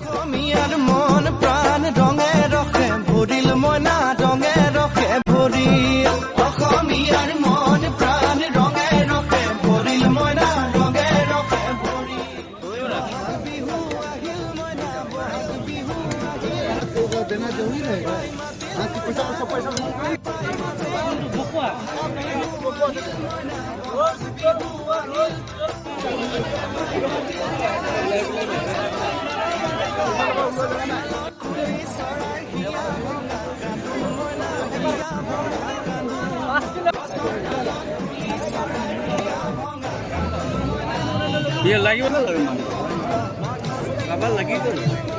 অসমীয়াৰ মন প্ৰাণ ৰঙে ৰখে ভৰিল মইনা ৰঙে ৰখে ভৰিল অসমীয়াৰ মন প্ৰাণ ৰঙে ৰখে ভৰিল মইনা ৰঙে ৰখে ভৰিল বিহু আহিল মইনা বহাগ বিহু देना जरूरी रहेगा हाँ कि पैसा पैसा ये लगी काबार लगी तो